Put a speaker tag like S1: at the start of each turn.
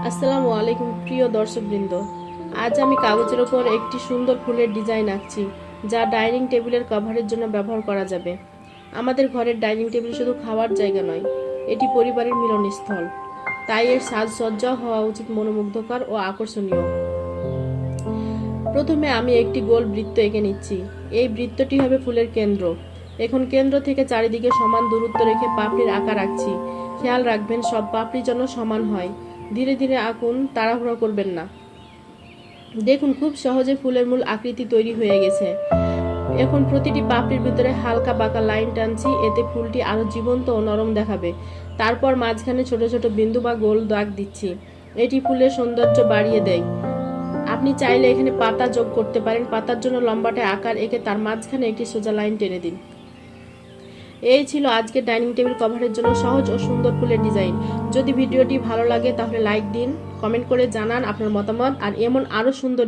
S1: আসসালামু আলাইকুম প্রিয় দর্শকবৃন্দ। আজ আমি কাগজের ওপর একটি সুন্দর ফুলের ডিজাইন আঁকছি, যা ডাইনিং টেবিলের কভারের জন্য ব্যবহার করা যাবে। আমাদের ঘরের ডাইনিং টেবিল শুধু খাওয়ার জায়গা নয়, এটি পরিবারের মিলনস্থল। তাই এর সাজসজ্জাও হওয়া উচিত মনোমুগ্ধকর ও আকর্ষণীয়। প্রথমে আমি একটি গোল বৃত্ত এঁকে নিচ্ছি। এই বৃত্তটি হবে ফুলের কেন্দ্র। এখন কেন্দ্র থেকে চারিদিকে সমান দূরত্ব রেখে পাপড়ির আকার আঁকছি। খেয়াল রাখবেন সব পাপড়ি যেন সমান হয়। ধীরে ধীরে আঁকুন, তাড়াহুড়ো করবেন না। দেখুন, খুব সহজে ফুলের মূল আকৃতি তৈরি হয়ে গেছে। এখন প্রতিটি পাপড়ির ভিতরে হালকা বাঁকা লাইন টানছি, এতে ফুলটি আরো জীবন্ত ও নরম দেখাবে। তারপর মাঝখানে ছোট ছোট বিন্দু বা গোল দাগ দিচ্ছি। এটি ফুলের সৌন্দর্য বাড়িয়ে দেয়। আপনি চাইলে এখানে পাতা যোগ করতে পারেন। পাতার জন্য লম্বাটে আকার এঁকে তার মাঝখানে একটি সোজা লাইন টেনে দিন। এই ছিল আজকের ডাইনিং টেবিল কভারের জন্য সহজ ও সুন্দর ফুলের ডিজাইন। যদি ভিডিওটি ভালো লাগে তাহলে লাইক দিন, কমেন্ট করে জানান আপনার মতামত। আর এমন আরো সুন্দর